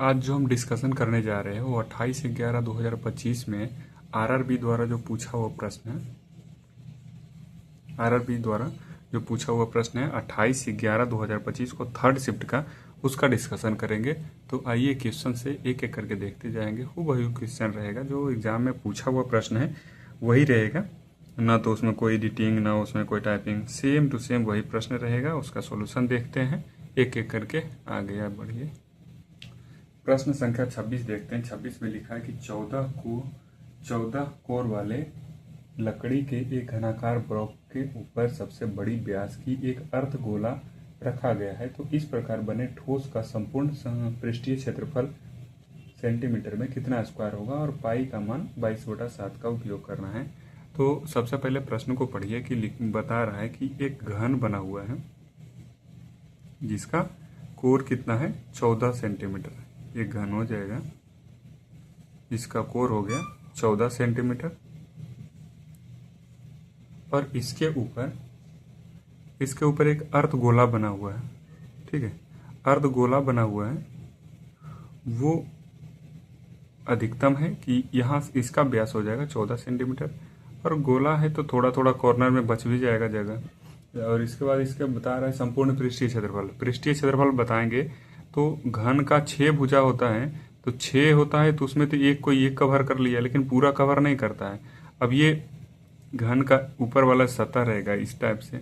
आज जो हम डिस्कशन करने जा रहे हैं वो 28/11/2025 में आरआरबी द्वारा जो पूछा हुआ प्रश्न है। आरआरबी द्वारा जो पूछा हुआ प्रश्न है 28/11/2025 को थर्ड शिफ्ट का, उसका डिस्कशन करेंगे। तो आइए क्वेश्चन से एक एक करके देखते जाएंगे। वही क्वेश्चन रहेगा जो एग्जाम में पूछा हुआ प्रश्न है, वही रहेगा। ना तो उसमें कोई एडिटिंग, ना उसमें कोई टाइपिंग, सेम टू सेम वही प्रश्न रहेगा। उसका सॉल्यूशन देखते हैं एक एक करके। आगे बढ़िए। प्रश्न संख्या 26 देखते हैं। 26 में लिखा है कि 14 कोर वाले लकड़ी के एक घनाकार ब्लॉक के ऊपर सबसे बड़ी व्यास की एक अर्धगोला रखा गया है। तो इस प्रकार बने ठोस का संपूर्ण पृष्ठीय क्षेत्रफल सेंटीमीटर में कितना स्क्वायर होगा और पाई का मान 22/7 का उपयोग करना है। तो सबसे पहले प्रश्न को पढ़िए कि बता रहा है कि एक घन बना हुआ है जिसका कोर कितना है 14 सेंटीमीटर। एक घन हो जाएगा जिसका कोर हो गया 14 सेंटीमीटर और इसके ऊपर एक अर्धगोला बना हुआ है। ठीक है, अर्धगोला बना हुआ है वो अधिकतम है कि यहाँ इसका व्यास हो जाएगा 14 सेंटीमीटर और गोला है तो थोड़ा थोड़ा कॉर्नर में बच भी जाएगा जगह। और इसके बाद इसका बता रहा है संपूर्ण पृष्ठीय क्षेत्रफल। पृष्ठीय क्षेत्रफल बताएंगे तो घन का 6 भुजा होता है, तो 6 होता है तो उसमें तो एक को एक कवर कर लिया, लेकिन पूरा कवर नहीं करता है। अब ये घन का ऊपर वाला सतह रहेगा इस टाइप से।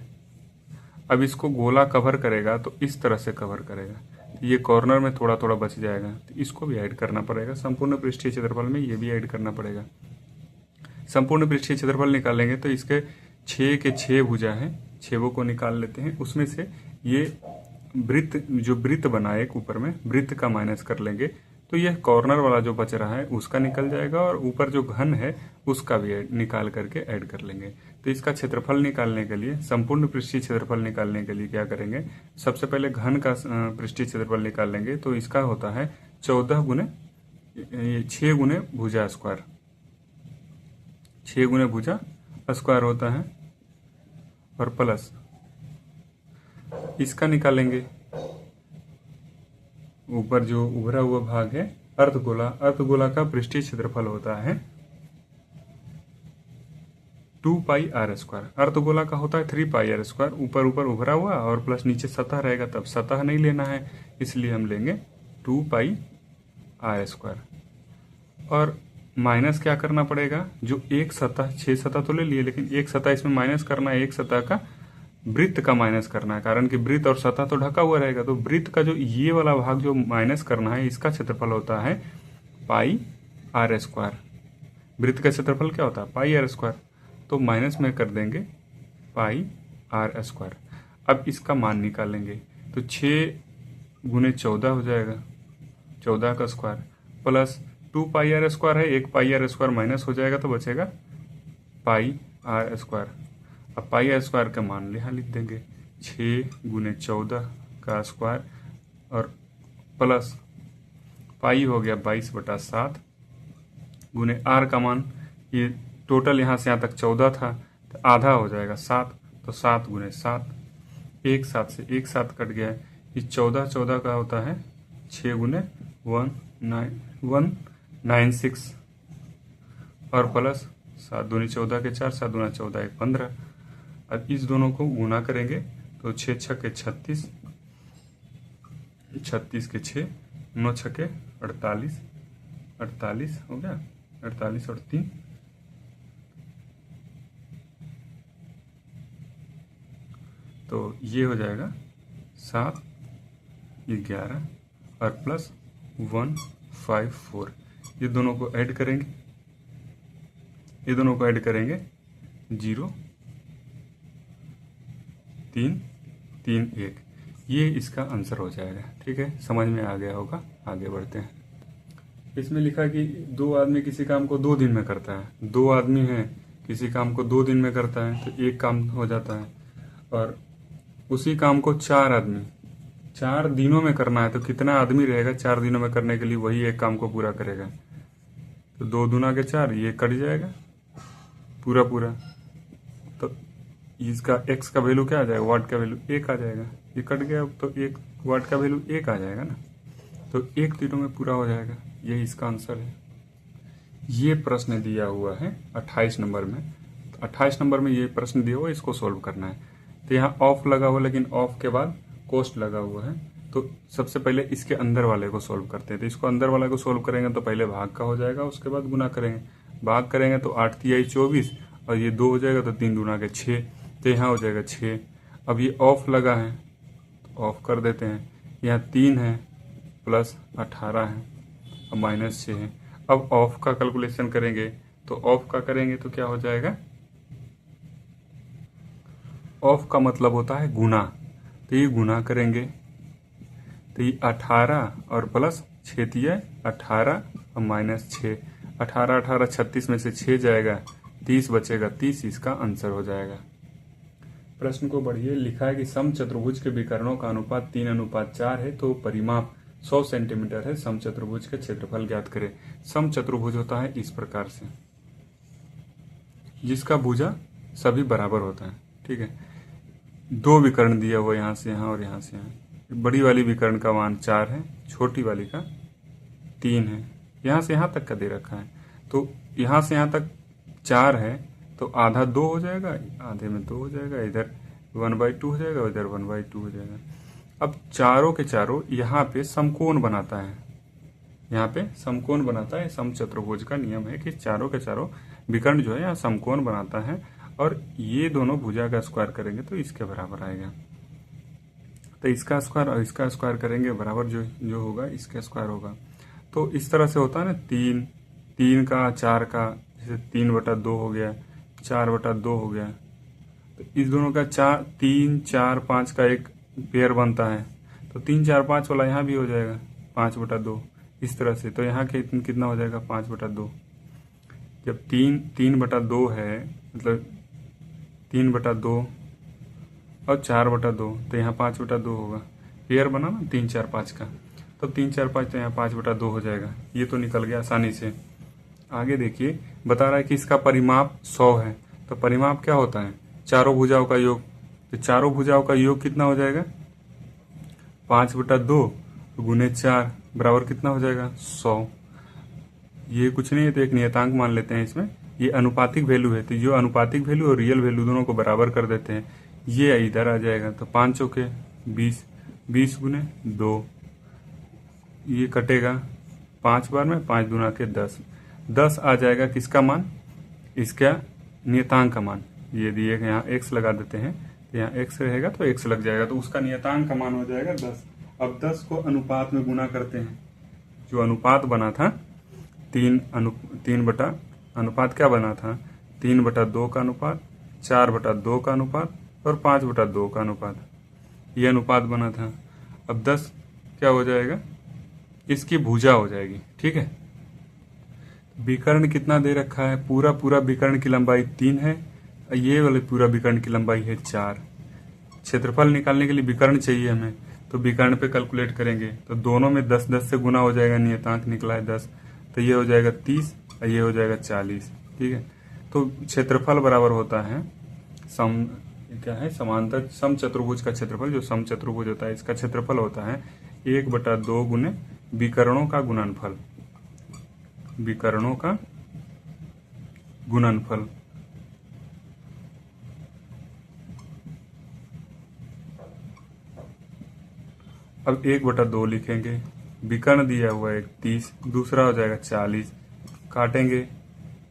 अब इसको गोला कवर करेगा तो इस तरह से कवर करेगा, ये कॉर्नर में थोड़ा थोड़ा बच जाएगा, तो इसको भी ऐड करना पड़ेगा। संपूर्ण पृष्ठीय क्षेत्रफल में ये भी ऐड करना पड़ेगा। संपूर्ण पृष्ठीय क्षेत्रफल निकालेंगे तो इसके 6 के 6 भुजा हैं, 6 को निकाल लेते हैं। उसमें से ये वृत्त बना है एक ऊपर में, वृत्त का माइनस कर लेंगे तो यह कॉर्नर वाला जो बच रहा है उसका निकल जाएगा और ऊपर जो घन है उसका भी निकाल करके ऐड कर लेंगे। तो इसका क्षेत्रफल निकालने के लिए, संपूर्ण पृष्ठीय क्षेत्रफल निकालने के लिए क्या करेंगे, सबसे पहले घन का पृष्ठीय क्षेत्रफल निकाल लेंगे। तो इसका होता है 6 गुने भुजा स्क्वायर, 6 गुने भुजा स्क्वायर होता है और प्लस इसका निकालेंगे ऊपर जो उभरा हुआ भाग है अर्धगोला। अर्धगोला का पृष्ठीय क्षेत्रफल होता है 2πr²। अर्धगोला का होता है 3πr²। ऊपर उभरा हुआ और प्लस नीचे सतह रहेगा, तब सतह नहीं लेना है इसलिए हम लेंगे 2πr²। और माइनस क्या करना पड़ेगा, जो एक सतह, 6 सतह तो ले लिए लेकिन एक सतह इसमें माइनस करना है, एक सतह का वृत्त का माइनस करना है, कारण कि वृत्त और सतह तो ढका हुआ रहेगा। तो वृत्त का जो ये वाला भाग जो माइनस करना है, इसका क्षेत्रफल होता है πr²। वृत्त का क्षेत्रफल क्या होता है πr², तो माइनस में कर देंगे πr²। अब इसका मान निकालेंगे तो 6 गुने 14 हो जाएगा, 14 का स्क्वायर प्लस 2πr² है, एक πr² माइनस हो जाएगा तो बचेगा πr²। अब πr² का मान यहाँ लिख देंगे 6 गुने 14 का स्क्वायर और प्लस पाई हो गया 22/7 गुने r का मान, ये टोटल यहाँ से यहाँ तक 14 था तो आधा हो जाएगा 7, तो 7 गुने 7, एक 7 से एक 7 कट गया है। ये 14 का होता है 6 गुने 196 और प्लस 7 दूनी 14 के 4, 7 दूना 14 1 15। अब इस दोनों को गुना करेंगे तो 6 छक्के 36, 36 के 6, 9 छक्के 48, 48 हो गया, 48 और 3 तो ये हो जाएगा 7 11 और प्लस 154। ये दोनों को ऐड करेंगे, 0 3 3 1, ये इसका आंसर हो जाएगा। ठीक है, समझ में आ गया होगा। आगे बढ़ते हैं। इसमें लिखा कि 2 आदमी किसी काम को 2 दिन में करता है। 2 आदमी हैं, किसी काम को 2 दिन में करता है तो एक काम हो जाता है, और उसी काम को 4 आदमी 4 दिनों में करना है तो कितना आदमी रहेगा 4 दिनों में करने के लिए, वही एक काम को पूरा करेगा। तो 2 दूना के 4, ये कट जाएगा पूरा। तो इसका x का वैल्यू क्या आ जाएगा, वाट का वैल्यू 1 आ जाएगा। ये कट गया तो 1 वाट का वैल्यू 1 आ जाएगा ना। तो 1 दिनों में पूरा हो जाएगा, यही इसका आंसर है। ये प्रश्न दिया हुआ है 28 नंबर में। 28 नंबर में ये प्रश्न दिया हुआ है, इसको सोल्व करना है। तो यहाँ ऑफ लगा हुआ, लेकिन ऑफ के बाद कोस्ट लगा हुआ है। तो सबसे पहले इसके अंदर वाले को सोल्व करते हैं। तो इसको अंदर वाले को सोल्व करेंगे तो पहले भाग का हो जाएगा, उसके बाद गुना करेंगे। भाग करेंगे तो 8 तिहाई 24 और ये 2 हो जाएगा, तो 3 दूना के 6, तो यहाँ हो जाएगा 6। अब ये ऑफ लगा है तो ऑफ कर देते हैं। यहाँ 3 है प्लस 18 है और माइनस 6 है। अब ऑफ का कैलकुलेशन करेंगे तो ऑफ का करेंगे तो क्या हो जाएगा, ऑफ का मतलब होता है गुना। तो ये गुना करेंगे तो ये 18 और प्लस 6 तिया 18 और माइनस 6, 18 18 36 में से 6 जाएगा, 30 बचेगा, 30 इसका आंसर हो जाएगा। प्रश्न को बढ़िए। लिखा है कि समचतुर्भुज के विकर्णों का अनुपात 3:4 है, तो परिमाप 100 सेंटीमीटर है। समचतुर्भुज का क्षेत्रफल ज्ञात करें। समचतुर्भुज होता है इस प्रकार से, जिसका भुजा सभी बराबर होता है। ठीक है, 2 विकर्ण दिया हुआ, यहाँ से यहाँ और यहाँ से यहाँ। बड़ी वाली विकर्ण का मान 4 है, छोटी वाली का 3 है। यहाँ से यहाँ तक का दे रखा है, तो यहाँ से यहाँ तक 4 है, तो आधा 2 हो जाएगा, आधे में 2 हो जाएगा, इधर 1/2 हो जाएगा, इधर 1/2 हो जाएगा। अब चारों के चारों यहाँ पे समकोण बनाता है, यहाँ पे समकोण बनाता है। समचतुर्भुज का नियम है कि चारों के चारों विकर्ण जो है यहाँ समकोण बनाता है, और ये दोनों भुजा का स्क्वायर करेंगे तो इसके बराबर आएगा। तो इसका स्क्वायर और इसका स्क्वायर करेंगे बराबर जो होगा इसका स्क्वायर होगा। तो इस तरह से होता है ना, 3 का 4 का, जैसे 3/2 हो गया, 4/2 हो गया। तो इस दोनों का 3 4 5 का एक पेयर बनता है, तो 3 4 5 वाला यहाँ भी हो जाएगा 5/2 इस तरह से। तो यहाँ के कितना हो जाएगा 5/2। जब 3/2 है, मतलब 3/2 और 4/2, तो यहाँ 5/2 होगा। पेयर बना ना 3 4 5 का, तो 3 4 5, तो यहाँ 5/2 हो जाएगा। ये तो निकल गया आसानी से। आगे देखिए, बता रहा है कि इसका परिमाप 100 है। तो परिमाप क्या होता है, चारों भुजाओं का योग। तो चारों भुजाओं का योग कितना हो जाएगा, 5/2 गुने 4 बराबर कितना हो जाएगा 100। ये कुछ नहीं है, तो एक नियतांक मान लेते हैं इसमें। ये अनुपातिक वैल्यू है, तो जो अनुपातिक वैल्यू और रियल वैल्यू दोनों को बराबर कर देते हैं। ये इधर आ जाएगा, तो 5 चौके 20, 20 गुने 2, ये कटेगा 5 बार में, 5 दूना के 10, 10 आ जाएगा किसका मान, इसका नियतांक का मान। ये दिए यहाँ x लगा देते हैं, तो यहाँ x रहेगा तो x लग जाएगा, तो उसका नियतांक का मान हो जाएगा 10। अब 10 को अनुपात में गुना करते हैं। जो अनुपात बना था 3 बटा, अनुपात क्या बना था, 3/2 का अनुपात, 4/2 का अनुपात और 5/2 का अनुपात, ये अनुपात बना था। अब 10 क्या हो जाएगा, इसकी भुजा हो जाएगी। ठीक है, विकर्ण कितना दे रखा है, पूरा विकर्ण की लंबाई 3 है, ये वाले पूरा विकर्ण की लंबाई है 4। क्षेत्रफल निकालने के लिए विकर्ण चाहिए हमें, तो विकर्ण पे कैलकुलेट करेंगे, तो दोनों में 10 10 से गुना हो जाएगा, नियतांक निकला है 10, तो ये हो जाएगा 30 और ये हो जाएगा 40। ठीक है, तो क्षेत्रफल बराबर होता है क्या है, समांतर समचतुर्भुज का क्षेत्रफल। जो समचतुर्भुज होता है इसका क्षेत्रफल होता है 1/2 गुने विकर्णों का गुणनफल, विकर्णों का गुणनफल। अब 1/2 लिखेंगे, विकर्ण दिया हुआ है 30, दूसरा हो जाएगा 40, काटेंगे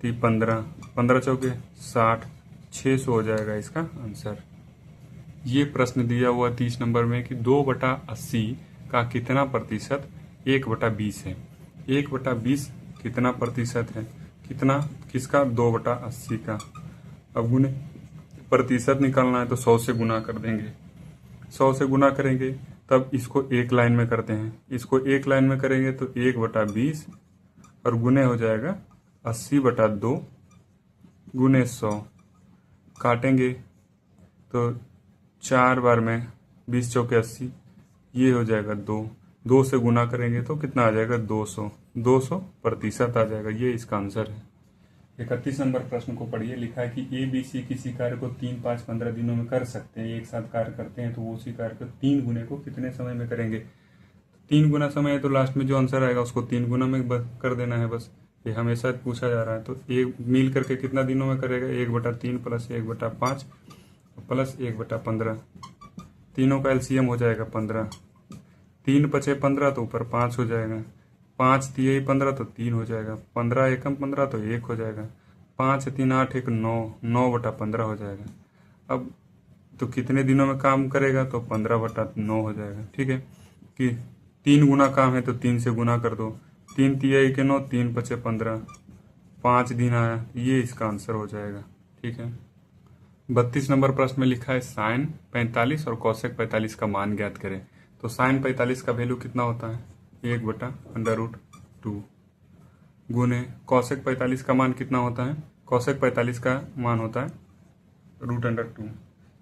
तो 15, 15 चौके 60, 600 हो जाएगा इसका आंसर। ये प्रश्न दिया हुआ 30 नंबर में कि 2/80 का कितना प्रतिशत 1/20 है। 1/20 कितना प्रतिशत है, कितना, किसका, 2/80 का। अब गुने प्रतिशत निकालना है तो 100 से गुना कर देंगे, 100 से गुना करेंगे, तब इसको एक लाइन में करते हैं। इसको एक लाइन में करेंगे तो 1/20 और गुने हो जाएगा 80/2 गुने 100, काटेंगे तो 4 बार में 20 चौके 80, ये हो जाएगा 2 से गुना करेंगे तो कितना आ जाएगा 200% आ जाएगा। ये इसका आंसर है। 31 नंबर प्रश्न को पढ़िए। लिखा है कि ABC किसी कार्य को 3, 5, 15 दिनों में कर सकते हैं। एक साथ कार्य करते हैं तो वो उसी कार्य को 3 गुने को कितने समय में करेंगे। 3 गुना समय है तो लास्ट में जो आंसर आएगा उसको 3 गुना में कर देना है बस। ये हमेशा पूछा जा रहा है। तो एक मिल करके कितना दिनों में करेगा, 1/3 प्लस 1/5 प्लस 1/15। तीनों का एलसीएम हो जाएगा 15। 3 पचे 15 तो ऊपर 5 हो जाएगा। 5 तिहाई 15 तो 3 हो जाएगा। 15 एकम 15 तो 1 हो जाएगा। 5 3 8 1 9, 9/15 हो जाएगा। अब तो कितने दिनों में काम करेगा, तो 15/9 हो जाएगा। ठीक है, कि 3 गुना काम है तो 3 से गुना कर दो। 3 तिहाई के 9, 3 पचे 15, 5 दिन आया, ये इसका आंसर हो जाएगा। ठीक है, 32 नंबर प्रश्न में लिखा है साइन 45 और कौशिक 45 का मान ज्ञात करें। तो साइन 45 का वैल्यू कितना होता है, 1/√2 गुने कौशिक 45 का मान कितना होता है, कौशिक 45 का मान होता है √2।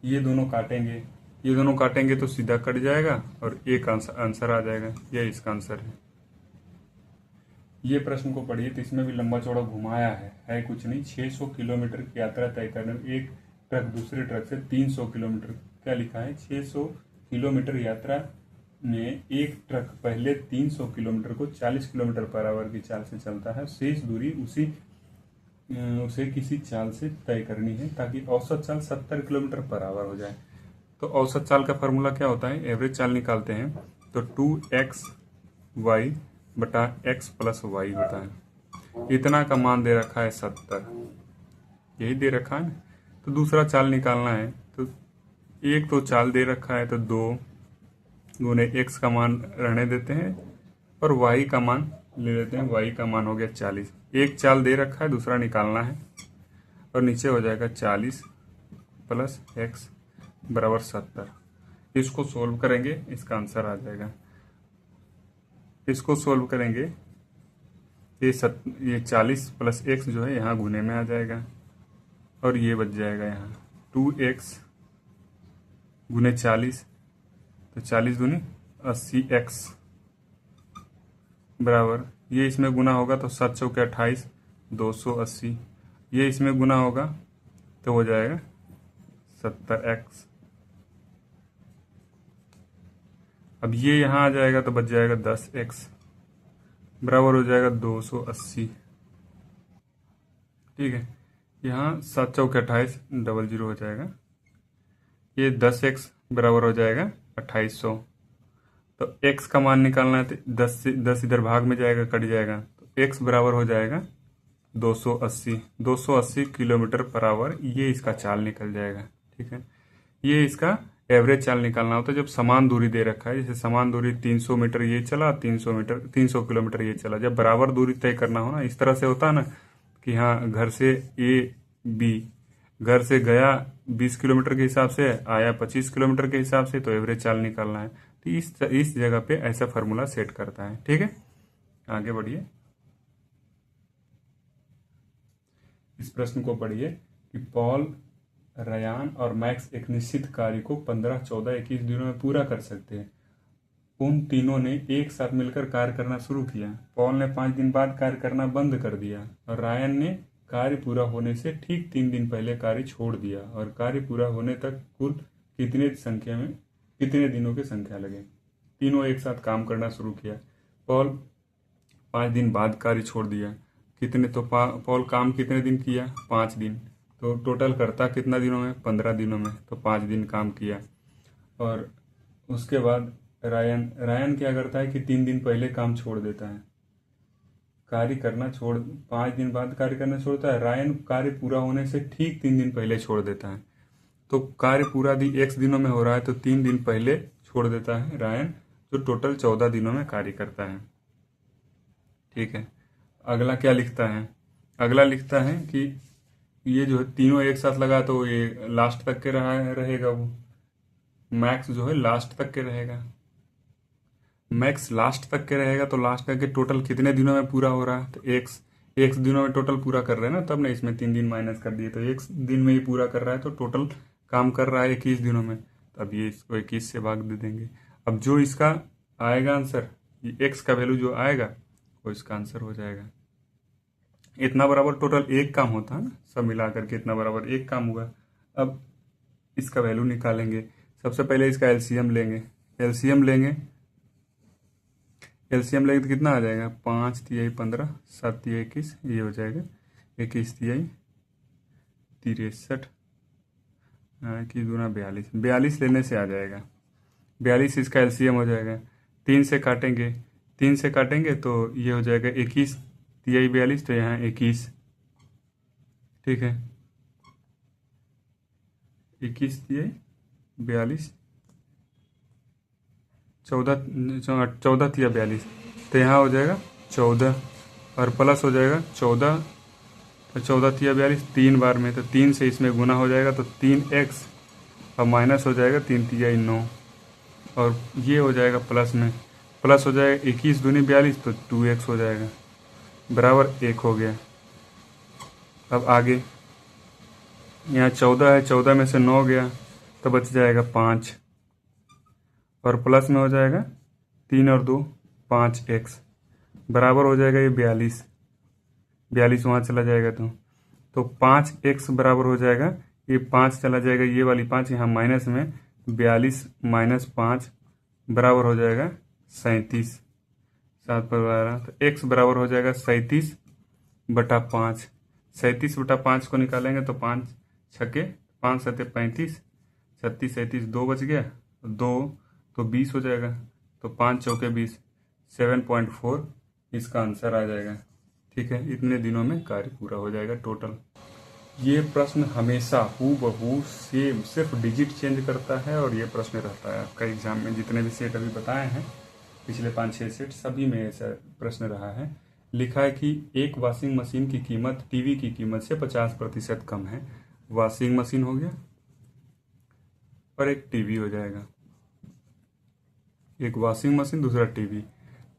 ये दोनों काटेंगे तो सीधा कट जाएगा और एक आंसर आ जाएगा। यह इसका आंसर है। ये प्रश्न को पढ़िए तो इसमें भी लंबा चौड़ा घुमाया है कुछ नहीं। 600 किलोमीटर की यात्रा तय करने में एक ट्रक दूसरे ट्रक से 300 किलोमीटर, क्या लिखा है, 600 किलोमीटर यात्रा में एक ट्रक पहले 300 किलोमीटर को 40 किलोमीटर पर आवर की चाल से चलता है। शेष दूरी उसे किसी चाल से तय करनी है ताकि औसत चाल 70 किलोमीटर पर आवर हो जाए। तो औसत चाल का फॉर्मूला क्या होता है, एवरेज चाल निकालते हैं तो 2xy बटा x प्लस वाई होता है। इतना का मान दे रखा है 70, यही दे रखा है। तो दूसरा चाल निकालना है तो एक तो चाल दे रखा है तो 2 गुने x का मान रहने देते हैं और y का मान ले लेते हैं। y का मान हो गया 40। एक चाल दे रखा है, दूसरा निकालना है और नीचे हो जाएगा 40 प्लस x बराबर 70। इसको सोल्व करेंगे, इसका आंसर आ जाएगा। इसको सोल्व करेंगे ये 40 प्लस x जो है यहाँ गुने में आ जाएगा और ये बच जाएगा यहाँ 2x गुने 40, तो 40 दूनी 80x बराबर, ये इसमें गुना होगा तो 7 चौके 28, 280। ये इसमें गुना होगा तो हो जाएगा 70x। अब ये यहाँ आ जाएगा तो बच जाएगा 10x बराबर हो जाएगा 280। ठीक है, यहाँ 7 चौके 28, 00 हो जाएगा। ये 10x बराबर हो जाएगा 2800। तो x का मान निकालना है तो 10 इधर भाग में जाएगा, कट जाएगा, तो x बराबर हो जाएगा 280 किलोमीटर पर आवर। ये इसका चाल निकल जाएगा। ठीक है, ये इसका एवरेज चाल निकालना होता है जब समान दूरी दे रखा है। जैसे समान दूरी 300 मीटर ये चला, 300 किलोमीटर ये चला। जब बराबर दूरी तय करना हो ना, इस तरह से होता है ना कि हाँ घर से B घर से गया 20 किलोमीटर के हिसाब से, आया 25 किलोमीटर के हिसाब से, तो एवरेज चाल निकालना है। तो इस जगह पे ऐसा फार्मूला सेट करता है। ठीक है, आगे बढ़िए। इस प्रश्न को पढ़िए कि पॉल, रयान और मैक्स एक निश्चित कार्य को 15, 14, 21 दिनों में पूरा कर सकते हैं। उन तीनों ने एक साथ मिलकर कार्य करना शुरू किया। पॉल ने 5 दिन बाद कार्य करना बंद कर दिया और रायन ने कार्य पूरा होने से ठीक 3 दिन पहले कार्य छोड़ दिया। और कार्य पूरा होने तक कुल कितने दिनों की संख्या लगे। तीनों एक साथ काम करना शुरू किया। पॉल 5 दिन बाद कार्य छोड़ दिया। पॉल काम कितने दिन किया, 5 दिन। तो टोटल करता कितना दिनों में, 15 दिनों में। तो 5 दिन काम किया। और उसके बाद रायन क्या करता है कि 3 दिन पहले काम छोड़ देता है। 5 दिन बाद कार्य करना छोड़ता है। रायन कार्य पूरा होने से ठीक 3 दिन पहले छोड़ देता है। तो कार्य पूरा x दिनों में हो रहा है तो 3 दिन पहले छोड़ देता है रायन, जो टोटल 14 दिनों में कार्य करता है। ठीक है, अगला क्या लिखता है, अगला लिखता है कि ये जो है तीनों एक साथ लगा तो ये लास्ट तक के रहेगा। वो मैक्स जो है लास्ट तक के रहेगा। मैक्स लास्ट तक के रहेगा तो लास्ट तक के टोटल कितने दिनों में पूरा हो रहा है, तो एक्स दिनों में टोटल पूरा कर रहे हैं ना, तब ना इसमें 3 दिन माइनस कर दिए तो x दिन में ही पूरा कर रहा है तो टोटल काम कर रहा है 21 दिनों में। तब ये इसको 21 से भाग दे देंगे। अब जो इसका आएगा आंसर, ये x का वैल्यू जो आएगा वो इसका आंसर हो जाएगा। इतना बराबर टोटल एक काम होता है ना, सब मिला करके इतना बराबर एक काम हुआ। अब इसका वैल्यू निकालेंगे। सबसे पहले इसका एलसीएम लेंगे। एलसीएम लेंगे तो कितना आ जाएगा, 5 तिहाई 15, 7 तिहाई 21, ये हो जाएगा 21 तिहाई 63, की दूना 42, 42 लेने से आ जाएगा 42, इसका एलसीएम हो जाएगा। 3 से काटेंगे तो ये हो जाएगा 21 तिहाई 42, तो यहाँ 21, ठीक है, 21 तिहाई 42, 14 तिया 42, तो यहाँ हो जाएगा 14, और प्लस हो जाएगा 14, तो 14 तिया 42 3 बार में, तो 3 से इसमें गुना हो जाएगा तो 3x, और माइनस हो जाएगा 3 तिया 9, और ये हो जाएगा प्लस में, प्लस हो जाएगा 21 दूनी 42, तो 2x हो जाएगा, बराबर 1 हो गया। अब आगे यहाँ 14 है, 14 में से 9 गया तो बच जाएगा 5, और प्लस में हो जाएगा 3 और 2 5x, बराबर हो जाएगा ये 42, 42 वहाँ चला जाएगा तो 5x बराबर हो जाएगा, ये 5 चला जाएगा, ये वाली 5 यहाँ माइनस में, 42 माइनस 5 बराबर हो जाएगा 37, 7 पर 12, तो x बराबर हो जाएगा 37/5, 37/5 को निकालेंगे तो 5 छक्के 5 सत्ते 35, 36 37 2 बच गया, 2 तो 20 हो जाएगा, तो 5 चौके 20, 7.4 इसका आंसर आ जाएगा। ठीक है, इतने दिनों में कार्य पूरा हो जाएगा टोटल। ये प्रश्न हमेशा हूबहू सेम, सिर्फ डिजिट चेंज करता है, और ये प्रश्न रहता है आपका एग्जाम में। जितने भी सेट अभी बताए हैं, पिछले 5-6 सेट, सभी में ऐसा प्रश्न रहा है। लिखा है कि एक वॉशिंग मशीन की कीमत टीवी की कीमत से 50% कम है। वॉशिंग मशीन हो गया और एक टीवी हो जाएगा। एक वॉशिंग मशीन, दूसरा टीवी।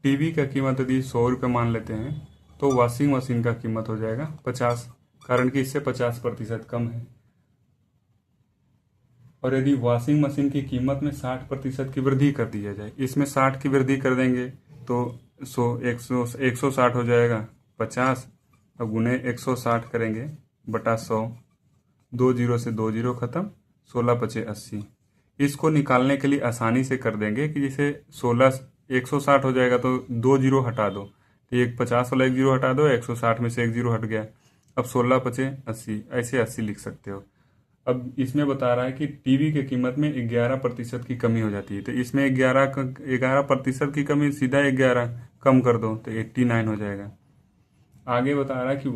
टीवी का कीमत यदि 100 रुपये मान लेते हैं तो वॉशिंग मशीन का कीमत हो जाएगा 50, कारण कि इससे 50% कम है। और यदि वॉशिंग मशीन की कीमत में 60% की वृद्धि कर दी जाए, इसमें 60 की वृद्धि कर देंगे तो 160 हो जाएगा 50, अब गुने 160 करेंगे बटा 100, 2 जीरो से 2 जीरो खत्म, 16 पचे 80। इसको निकालने के लिए आसानी से कर देंगे कि जैसे 160 हो जाएगा तो 2 जीरो हटा दो, तो एक 50 वाला 1 जीरो हटा दो, 160 में से 1 जीरो हट गया, अब 16 पचे 80, ऐसे 80 लिख सकते हो। अब इसमें बता रहा है कि टीवी की कीमत में 11% की कमी हो जाती है, तो इसमें 11% की कमी, सीधा 11 कम कर दो तो 89 हो जाएगा। आगे बता रहा है कि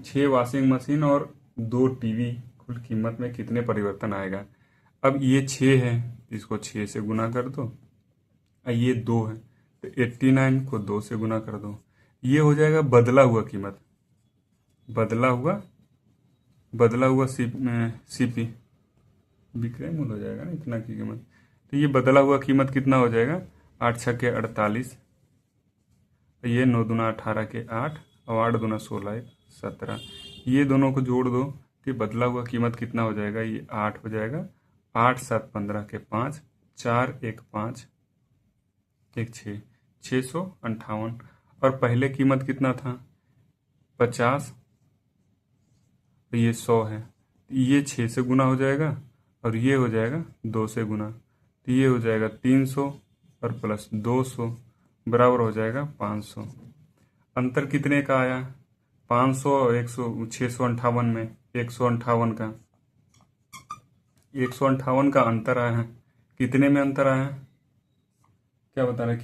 6 वॉशिंग मशीन और 2 टीवी कुल कीमत में कितने परिवर्तन आएगा। अब ये 6 है, इसको 6 से गुना कर दो, और ये 2 है तो 89 को 2 से गुना कर दो, ये हो जाएगा बदला हुआ कीमत, बदला हुआ सीपी विक्रय मूल्य हो जाएगा ना, इतना की कीमत। तो ये बदला हुआ कीमत कितना हो जाएगा, 8 छक्के 48, ये 9 दूना 18 के 8, और 8 दूना 16 17, ये दोनों को जोड़ दो तो बदला हुआ कीमत कितना हो जाएगा, ये 8 हो जाएगा, 8 7 15 के 5, 4 1 5 1 6, 658। और पहले कीमत कितना था 50, तो ये 100 है, ये 6 से गुना हो जाएगा, और ये हो जाएगा 2 से गुना, तो ये हो जाएगा 300 और प्लस 200 बराबर हो जाएगा 500। अंतर कितने का आया, 500 और 658 में 158 का, 158 का अंतर आया है। कितने में अंतर आया है, क्या बता रहा है,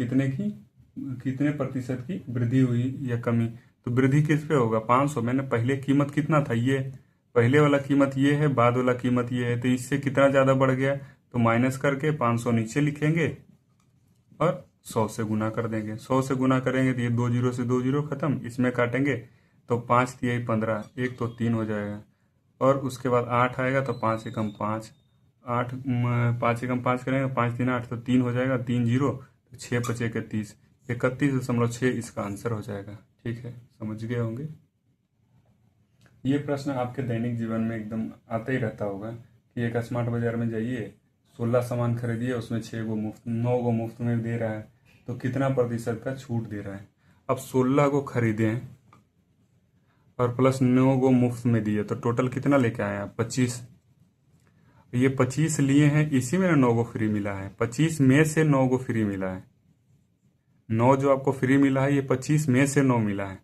कितने प्रतिशत की वृद्धि हुई या कमी। तो वृद्धि किस पे होगा, 500। मैंने पहले कीमत कितना था, ये पहले वाला कीमत ये है, बाद वाला कीमत ये है, तो इससे कितना ज़्यादा बढ़ गया, तो माइनस करके 500 नीचे लिखेंगे और 100 से गुना कर देंगे। 100 से गुना करेंगे तो ये 2 जीरो से 2 जीरो खत्म, इसमें काटेंगे तो 5 तिहाई 15, 1 तो 3 हो जाएगा, और उसके बाद 8 आएगा तो 5 एकम 5, 8 5 एकम 5 करेंगे, 5 3 8 तो 3 हो जाएगा, 3 जीरो तो 6 पचे 31, 31.6 इसका आंसर हो जाएगा। ठीक है, समझ गए होंगे। ये प्रश्न आपके दैनिक जीवन में एकदम आता ही रहता होगा कि एक स्मार्ट बाजार में जाइए, 16 सामान खरीदिए, उसमें 6 गो मुफ्त, 9 गो मुफ्त में दे रहा है, तो कितना प्रतिशत का छूट दे रहा है। अब 16 को खरीदे और प्लस 9 गो मुफ्त में दिए, तो टोटल कितना लेके आए आप, 25। ये 25 लिए हैं, इसी में 9 गो फ्री मिला है, 25 में से 9 गो फ्री मिला है, 9 जो आपको फ्री मिला है ये 25 में से 9 मिला है,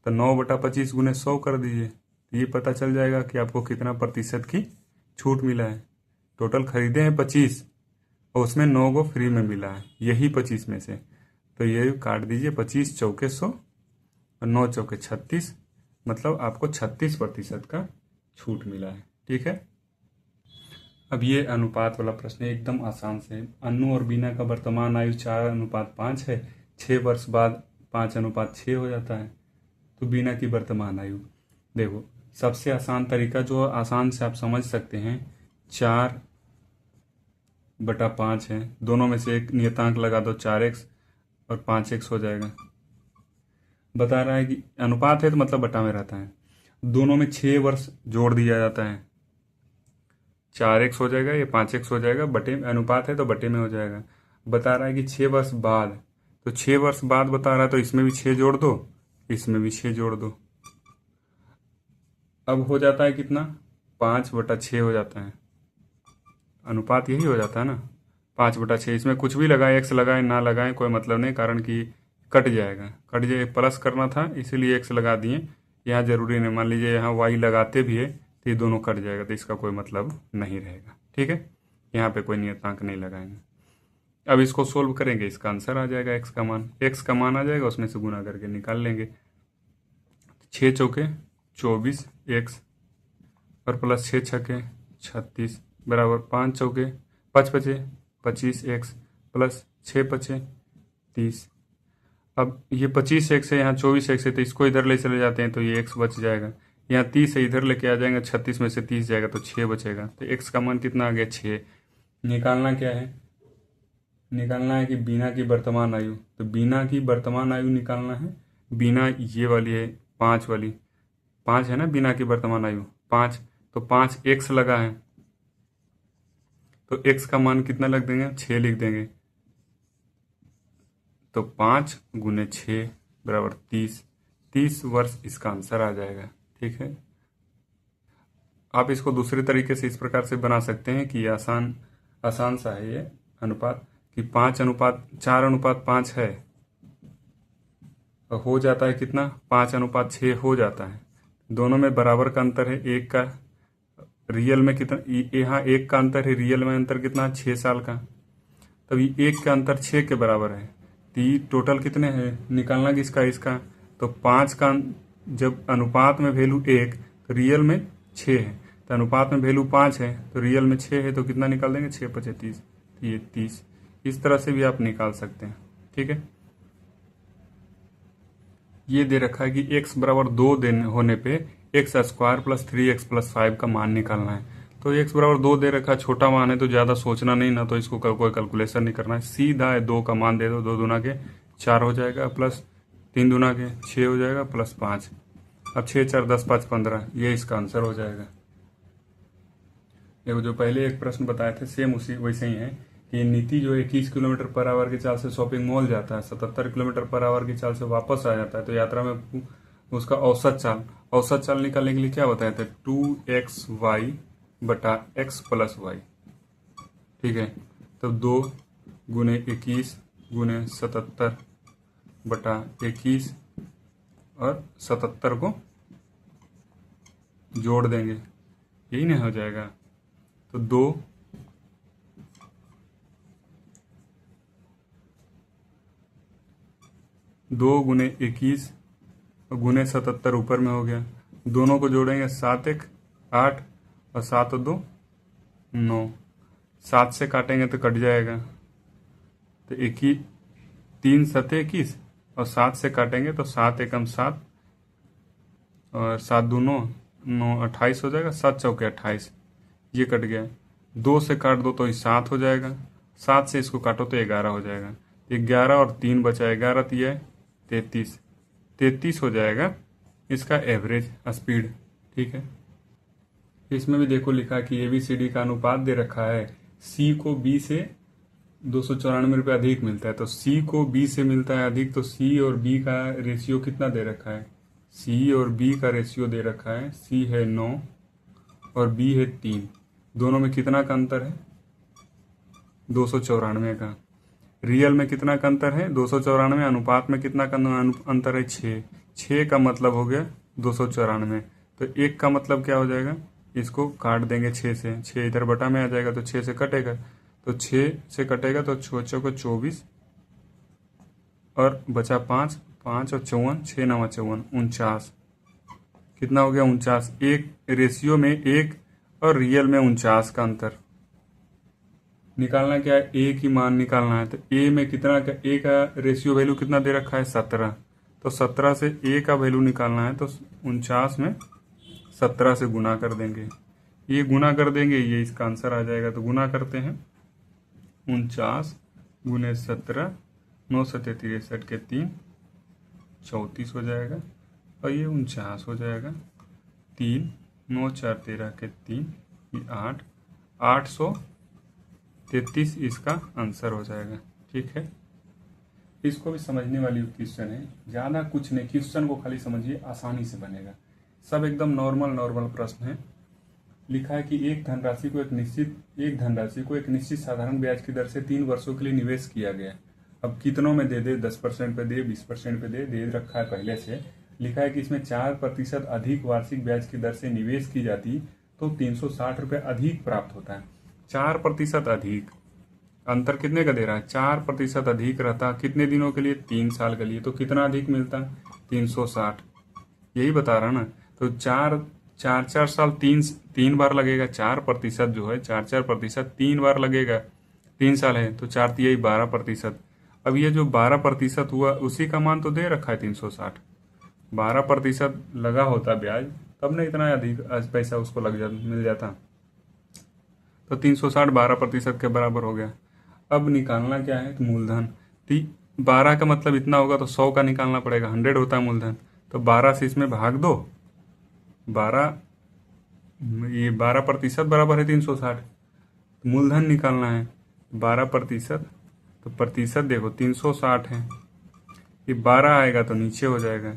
तो 9/25 गुने 100 कर दीजिए, तो ये पता चल जाएगा कि आपको कितना प्रतिशत की छूट मिला है। टोटल खरीदे हैं 25 और उसमें 9 को फ्री में मिला है, यही 25 में से, तो ये काट दीजिए, 25 चौके 100 और 9 चौके 36, मतलब आपको 36% का छूट मिला है। ठीक है। अब ये अनुपात वाला प्रश्न एकदम आसान से है। अन्नू और बीना का वर्तमान आयु 4:5 है, 6 वर्ष बाद 5:6 हो जाता है, तो बीना की वर्तमान आयु देखो, सबसे आसान तरीका जो आसान से आप समझ सकते हैं, 4/5 है, दोनों में से एक नियतांक लगा दो, 4x और 5x हो जाएगा। बता रहा है कि अनुपात है तो मतलब बटा में रहता है, दोनों में 6 वर्ष जोड़ दिया जाता है, 4x हो जाएगा, ये 5x हो जाएगा, बटे अनुपात है तो बटे में हो जाएगा। बता रहा है कि 6 वर्ष बाद, तो 6 वर्ष बाद बता रहा है, तो इसमें भी 6 जोड़ दो, इसमें भी 6 जोड़ दो, अब हो जाता है कितना, 5/6 हो जाता है। अनुपात यही हो जाता है ना, 5/6। इसमें कुछ भी लगाए, x लगाए ना लगाए कोई मतलब नहीं, कारण कि कट जाएगा, कट जाए, प्लस करना था इसीलिए x लगा दिए, यहाँ जरूरी नहीं, मान लीजिए यहाँ y लगाते भी है तो ये दोनों कट जाएगा, तो इसका कोई मतलब नहीं रहेगा। ठीक है, यहाँ पे कोई नियतांक नहीं लगाएंगे। अब इसको सोल्व करेंगे, इसका आंसर आ जाएगा, x का मान आ जाएगा, उसमें से गुना करके निकाल लेंगे। 6 चौके 24 x और प्लस 6 छके 36 बराबर 5 चौके 5 पचे 25 x प्लस 6 पचे 30। अब ये 25 x है, यहाँ 24 x है, तो इसको इधर ले चले जाते हैं तो ये x बच जाएगा, यहाँ 30 है, इधर लेके आ जाएंगे, 36 में से 30 जाएगा तो 6 बचेगा, तो x का मान कितना आ गया, 6। निकालना क्या है, निकालना है कि बीना की वर्तमान आयु, तो बीना की वर्तमान आयु निकालना है, बीना ये वाली है 5 वाली, 5 है ना बीना की वर्तमान आयु 5, तो 5x लगा है, तो x का मान कितना लग देंगे, 6 लिख देंगे, तो 5 गुने 6 बराबर 30 वर्ष इसका आंसर आ जाएगा। ठीक है, आप इसको दूसरे तरीके से इस प्रकार से बना सकते हैं कि आसान सा है ये अनुपात, कि 4:5 है, हो जाता है कितना, 5:6 हो जाता है, दोनों में बराबर का अंतर है, एक का रियल में कितना, यहाँ एक का अंतर है, रियल में अंतर कितना, 6 साल का, तब ये एक का अंतर 6 के बराबर है, तो ये टोटल कितने हैं, निकालना किसका, इसका, तो 5 का, जब अनुपात में वैल्यू 1 तो रियल में 6 है, तो अनुपात में वैल्यू 5 है तो रियल में 6 है, तो कितना निकाल देंगे, 6 पचे 30, तो ये 30, इस तरह से भी आप निकाल सकते हैं। ठीक है, ये दे रखा है कि x बराबर 2 देने होने पे x² प्लस 3x प्लस 5 का मान निकालना है, तो x बराबर 2 दे रखा है, छोटा मान है तो ज़्यादा सोचना नहीं ना, तो इसको कोई कैलकुलेशन नहीं करना है, सीधा है 2 का मान दे दो, 2 दूना के 4 हो जाएगा, प्लस 3 दूना के 6 हो जाएगा, प्लस 5, अब 6 4 10 5 15, ये इसका आंसर हो जाएगा। देखो जो पहले एक प्रश्न बताए थे सेम उसी वैसे ही है, कि नीति जो 21 किलोमीटर पर आवर की चाल से शॉपिंग मॉल जाता है, 77 किलोमीटर पर आवर की चाल से वापस आ जाता है, तो यात्रा में उसका औसत चाल निकालने के लिए क्या बताया था, 2xy बटा x प्लस वाई। ठीक है, तो 2 गुने 21 गुने 77 बटा 21 और 77 को जोड़ देंगे, यही नहीं हो जाएगा, तो 2 गुने 21 गुने 77 ऊपर में हो गया, दोनों को जोड़ेंगे, 7 8 और 7 2 9, 7 से काटेंगे तो कट जाएगा, तो 3 7 21 और 7 से काटेंगे तो 7 एकम 7 और 7 2 9 9 28 हो जाएगा, 7 चौके 28, ये कट गया, 2 से काट दो तो 7 हो जाएगा, 7 से इसको काटो तो 11 हो जाएगा, 11 और 3 बचा, 11 तो ये 33 हो जाएगा इसका एवरेज स्पीड। ठीक है, इसमें भी देखो लिखा कि ABCD का अनुपात दे रखा है, C को B से 294 रुपये अधिक मिलता है, तो C को B से मिलता है अधिक, तो C और B का रेशियो कितना दे रखा है, C और B का रेशियो दे रखा है, C है 9 और B है 3, दोनों में कितना का अंतर है, 294 का, रियल में कितना का अंतर है 294, अनुपात में कितना का अंतर है 6। 6 का मतलब हो गया 294। तो 1 का मतलब क्या हो जाएगा, इसको काट देंगे 6 से, 6 इधर बटा में आ जाएगा तो 6 से कटेगा, तो 6 से कटेगा तो 6 को 24 और बचा 5, 5 और 54, 6 9 54, 49। कितना हो गया 49। एक रेशियो में 1 और रियल में 49 का अंतर निकालना क्या है, ए की मान निकालना है। तो ए में कितना का, ए का रेशियो वैल्यू कितना दे रखा है 17, तो 17 से ए का वैल्यू निकालना है तो 49 में 17 से गुना कर देंगे, ये गुना कर देंगे, ये इसका आंसर आ जाएगा। तो गुना करते हैं 49 गुने 17, 9 सत्ते 63 के 3, 34 हो जाएगा और ये 49 हो जाएगा। 3 9 4 13 के 3, ये 8, 833 इसका आंसर हो जाएगा। ठीक है, इसको भी समझने वाली क्वेश्चन है, ज़्यादा कुछ नहीं, क्वेश्चन को खाली समझिए, आसानी से बनेगा। सब एकदम नॉर्मल प्रश्न है। लिखा है कि एक धनराशि को एक निश्चित साधारण ब्याज की दर से 3 वर्षों के लिए निवेश किया गया। अब कितनों में दे 10% पे दे, 20% पे दे रखा है पहले से। लिखा है कि इसमें 4% अधिक वार्षिक ब्याज की दर से निवेश की जाती तो 360 रुपये अधिक प्राप्त होता है। 4% अधिक, अंतर कितने का दे रहा है, 4% अधिक रहता कितने दिनों के लिए, 3 साल के लिए, तो कितना अधिक मिलता 360, यही बता रहा ना। तो 4 साल 3 बार लगेगा, 4% जो है 4% 3 बार लगेगा, 3 साल है तो 4 यही 12%। अब ये जो 12% हुआ उसी का मान तो दे रखा है 360, 12% लगा होता ब्याज तब ना इतना अधिक पैसा उसको मिल जाता। तो 360 12% के बराबर हो गया। अब निकालना क्या है, तो मूलधन। 12 का मतलब इतना होगा तो 100 का निकालना पड़ेगा, 100 होता है मूलधन, तो 12 से इसमें भाग दो, 12 ये 12% बराबर है 360। मूलधन निकालना है 12%, तो प्रतिशत देखो 360 है, ये 12 आएगा तो नीचे हो जाएगा,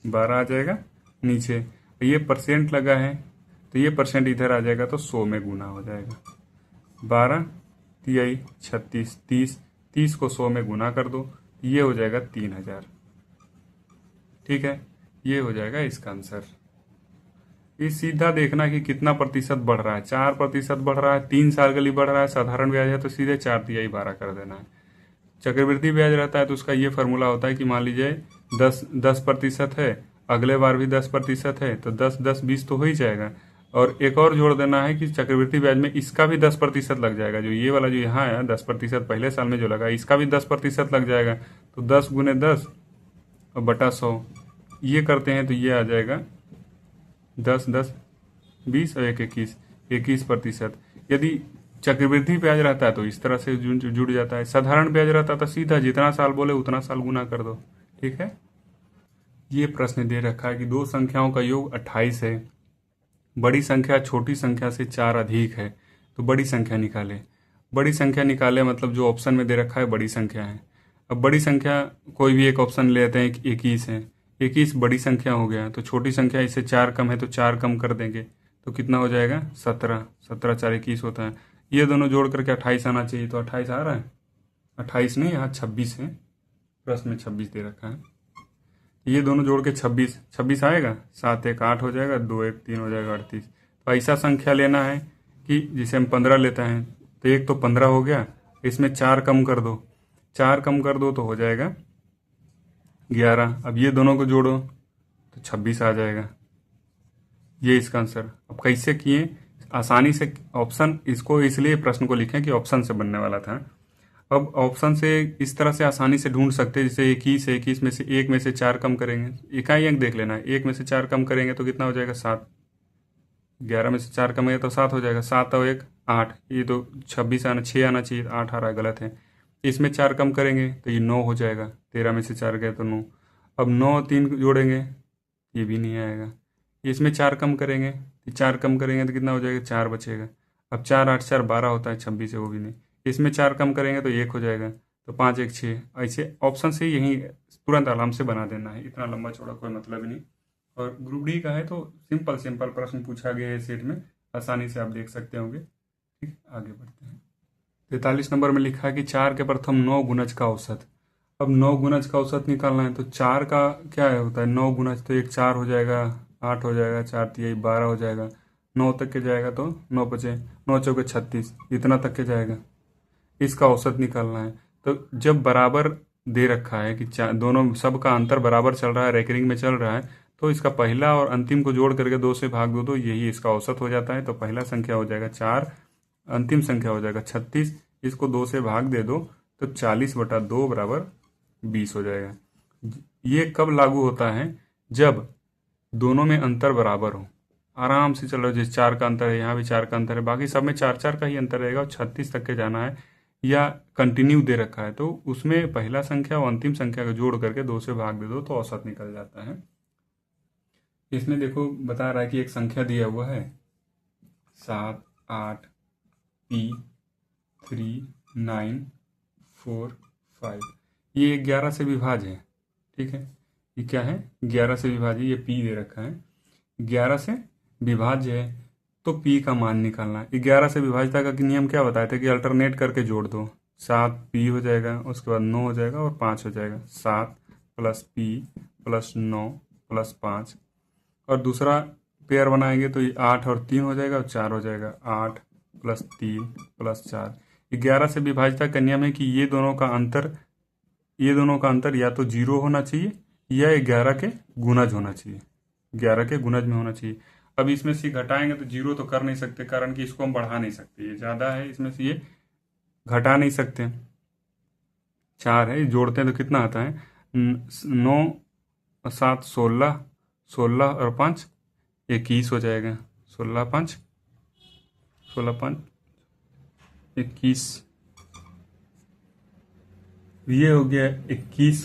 12 आ जाएगा नीचे, ये परसेंट लगा है तो ये परसेंट इधर आ जाएगा तो 100 में गुना हो जाएगा। 12 तिहाई 36, 30 को 100 में गुना कर दो, ये हो जाएगा 3000। ठीक है, ये हो जाएगा इसका आंसर। ये सीधा देखना कि कितना प्रतिशत बढ़ रहा है, 4% बढ़ रहा है, 3 साल के लिए बढ़ रहा है। साधारण ब्याज है तो सीधे 4 तिहाई 12 कर देना है। चक्रवृद्धि ब्याज रहता है तो उसका ये फॉर्मूला होता है कि मान लीजिए 10% है, अगले बार भी 10% है, तो 10 10 20 तो हो ही जाएगा। और एक और जोड़ देना है कि चक्रवृद्धि ब्याज में इसका भी 10% लग जाएगा, जो ये वाला जो यहाँ है 10% पहले साल में जो लगा इसका भी 10% लग जाएगा, तो 10 गुने 10 और बटा 100 ये करते हैं तो ये आ जाएगा 10 10 20 और 1 21%। यदि चक्रवृद्धि ब्याज रहता है तो इस तरह से जुड़ जाता है, साधारण ब्याज रहता है तो सीधा जितना साल बोले उतना साल गुना कर दो। ठीक है, ये प्रश्न दे रखा है कि दो संख्याओं का योग 28 है, बड़ी संख्या छोटी संख्या से 4 अधिक है, तो बड़ी संख्या निकाले। बड़ी संख्या निकाले मतलब जो ऑप्शन में दे रखा है बड़ी संख्या है। अब बड़ी संख्या कोई भी एक ऑप्शन लेते हैं, 21 है, 21 बड़ी संख्या हो गया, तो छोटी संख्या इससे 4 कम है तो 4 कम कर देंगे, तो कितना हो जाएगा 17, 17 4 21 होता है। ये दोनों जोड़ करके 28 आना चाहिए, तो 28 आ रहा है, 28 नहीं यहाँ 26 है, प्रश्न में 26 दे रखा है। ये दोनों जोड़ के 26 आएगा, 7 1 8 हो जाएगा, 2 1 3 हो जाएगा 38। तो ऐसा संख्या लेना है कि जिसे हम 15 लेते हैं, तो एक तो 15 हो गया, इसमें 4 कम कर दो, 4 कम कर दो तो हो जाएगा 11। अब ये दोनों को जोड़ो तो 26 आ जाएगा, ये इसका आंसर। अब कैसे किए, आसानी से ऑप्शन, इसको इसलिए प्रश्न को लिखें कि ऑप्शन से बनने वाला था। अब ऑप्शन से इस तरह से आसानी से ढूंढ सकते हैं, जैसे 21 में से 1 में से 4 कम करेंगे, इकाई अंक देख लेना है, 1 में से 4 कम करेंगे तो कितना हो जाएगा 7, 11 में से 4 कम है तो 7 हो जाएगा, 7 और 1 8, ये तो 26 आना 6 आना चाहिए, 8 आ रहा है, गलत है। इसमें 4 कम करेंगे तो ये 9 हो जाएगा, 13 में से 4 गए तो 9। अब 9 और 3 जोड़ेंगे, ये भी नहीं आएगा। इसमें 4 कम करेंगे, 4 कम करेंगे तो कितना हो जाएगा 4 बचेगा। अब 4 8 4 12 होता है, 26 है वो भी नहीं। इसमें 4 कम करेंगे तो 1 हो जाएगा, तो 5 1 6। ऐसे ऑप्शन से यही तुरंत आराम से बना देना है, इतना लंबा चौड़ा कोई मतलब ही नहीं। और ग्रुप डी का है तो सिंपल प्रश्न पूछा गया है सेट में, आसानी से आप देख सकते होंगे। ठीक, आगे बढ़ते हैं। 45 नंबर में लिखा है कि 4 के प्रथम 9 गुणज का औसत। अब 9 गुणज का औसत निकालना है, तो 4 का क्या है होता है 9 गुणज, तो एक 4 हो जाएगा, 8 हो जाएगा, 4 तिहाई 12 हो जाएगा, 9 तक के जाएगा तो 9 बचे, 9 चौके 36, इतना तक के जाएगा। इसका औसत निकालना है। तो जब बराबर दे रखा है कि दोनों सबका अंतर बराबर चल रहा है, रेकरिंग में चल रहा है, तो इसका पहला और अंतिम को जोड़ करके 2 से भाग दो तो यही इसका औसत हो जाता है। तो पहला संख्या हो जाएगा 4, अंतिम संख्या हो जाएगा 36, इसको 2 से भाग दे दो तो 40/2 बराबर 20 हो जाएगा। ये कब लागू होता है? जब दोनों में अंतर बराबर हो। आराम से चलो, जिस 4 का अंतर है यहाँ भी 4 का अंतर है, बाकी सब में 4-4 का ही अंतर रहेगा और 36 तक के जाना है या कंटिन्यू दे रखा है, तो उसमें पहला संख्या और अंतिम संख्या को जोड़ करके 2 से भाग दे दो तो औसत निकल जाता है। इसमें देखो बता रहा है कि एक संख्या दिया हुआ है 7, 8, P 3, 9, 4, 5, ये 11 से विभाज्य है। ठीक है, ये क्या है 11 से विभाज्य, ये P दे रखा है, 11 से विभाज्य है तो P का मान निकालना है। 11 से विभाज्यता का नियम क्या बताया था कि अल्टरनेट करके जोड़ दो, 7 P हो जाएगा, उसके बाद 9 हो जाएगा और 5 हो जाएगा, 7 + P + 9 + 5, और दूसरा पेयर बनाएंगे तो ये 8 और 3 हो जाएगा और 4 हो जाएगा, 8 + 3 + 4। 11 से विभाज्यता का नियम है कि ये दोनों का अंतर या तो 0 होना चाहिए या 11 के गुणज होना चाहिए, 11 के गुणज में होना चाहिए। अब इसमें से घटाएंगे तो 0 तो कर नहीं सकते, कारण कि इसको हम बढ़ा नहीं सकते, ये ज़्यादा है, इसमें से ये घटा नहीं सकते। 4 है, जोड़ते हैं तो कितना आता है 9, 7, 16, 16 और 5 21 हो जाएगा, 16, 5, 21, ये हो गया 21,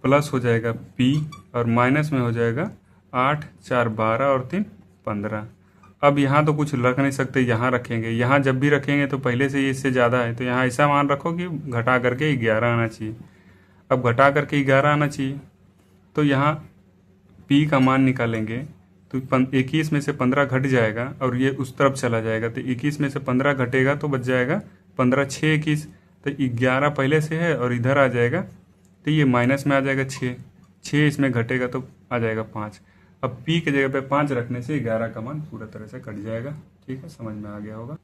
प्लस हो जाएगा P और माइनस में हो जाएगा 8, 4, 12 और 3, 15। अब यहाँ तो कुछ रख नहीं सकते, यहाँ रखेंगे, यहाँ जब भी रखेंगे तो पहले से ये इससे ज़्यादा है तो यहाँ ऐसा मान रखो कि घटा करके 11 आना चाहिए। अब घटा करके 11 आना चाहिए तो यहाँ P का मान निकालेंगे तो 21 में से 15 घट जाएगा और ये उस तरफ चला जाएगा, तो 21 में से 15 घटेगा तो बच जाएगा 15, 6, 21, तो 11 पहले से है और इधर आ जाएगा तो ये माइनस में आ जाएगा 6 इसमें घटेगा तो आ जाएगा 5। अब P के जगह पे 5 रखने से 11 का मान पूरा तरह से कट जाएगा। ठीक है, समझ में आ गया होगा।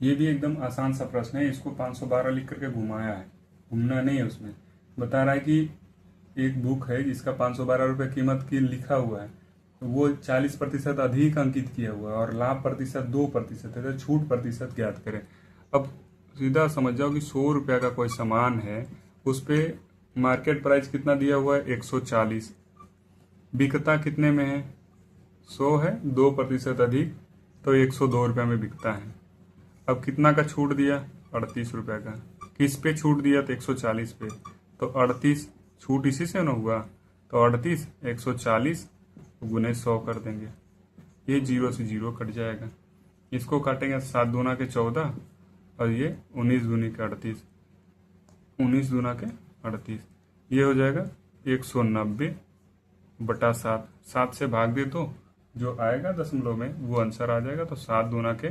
ये भी एकदम आसान सा प्रश्न है, इसको 512 लिख करके घुमाया है, घूमना नहीं है। उसमें बता रहा है कि एक बुक है जिसका 512 रुपये कीमत की लिखा हुआ है, तो वो 40% अधिक अंकित किया हुआ है और लाभ प्रतिशत 2% है, तो छूट प्रतिशत ज्ञात करें। अब सीधा समझ जाओ कि 100 रुपया का कोई सामान है, उस पर मार्केट प्राइस कितना दिया हुआ है 140, बिकता कितने में है 100 है, 2% अधिक तो 102 रुपया में बिकता है। अब कितना का छूट दिया 38 रुपया का, किस पे छूट दिया तो 140 पे, तो 38 छूट इसी से ना हुआ, तो 38 140 गुने 100 कर देंगे, ये 0 से 0 कट जाएगा। इसको काटेंगे 7 दूना के 14 और ये 19 दूनी के 38, 19 दूना के 38, ये हो जाएगा 190/7। 7 से भाग दे तो जो आएगा दशमलव में वो आंसर आ जाएगा, तो 7 दूना के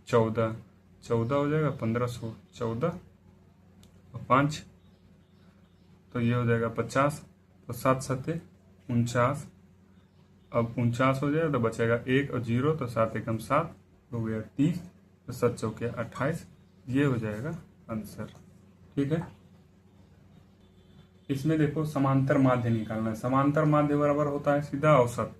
14, 14 हो जाएगा 1514 और 5 तो ये हो जाएगा 50, तो 7 7 49, अब 49 हो जाएगा तो बचेगा 1 और 0, तो 7 एकम 7 हो गया 30, तो 7 चौके 28, ये हो जाएगा आंसर। ठीक है, इसमें देखो समांतर माध्य निकालना है। समांतर माध्य बराबर होता है सीधा औसत।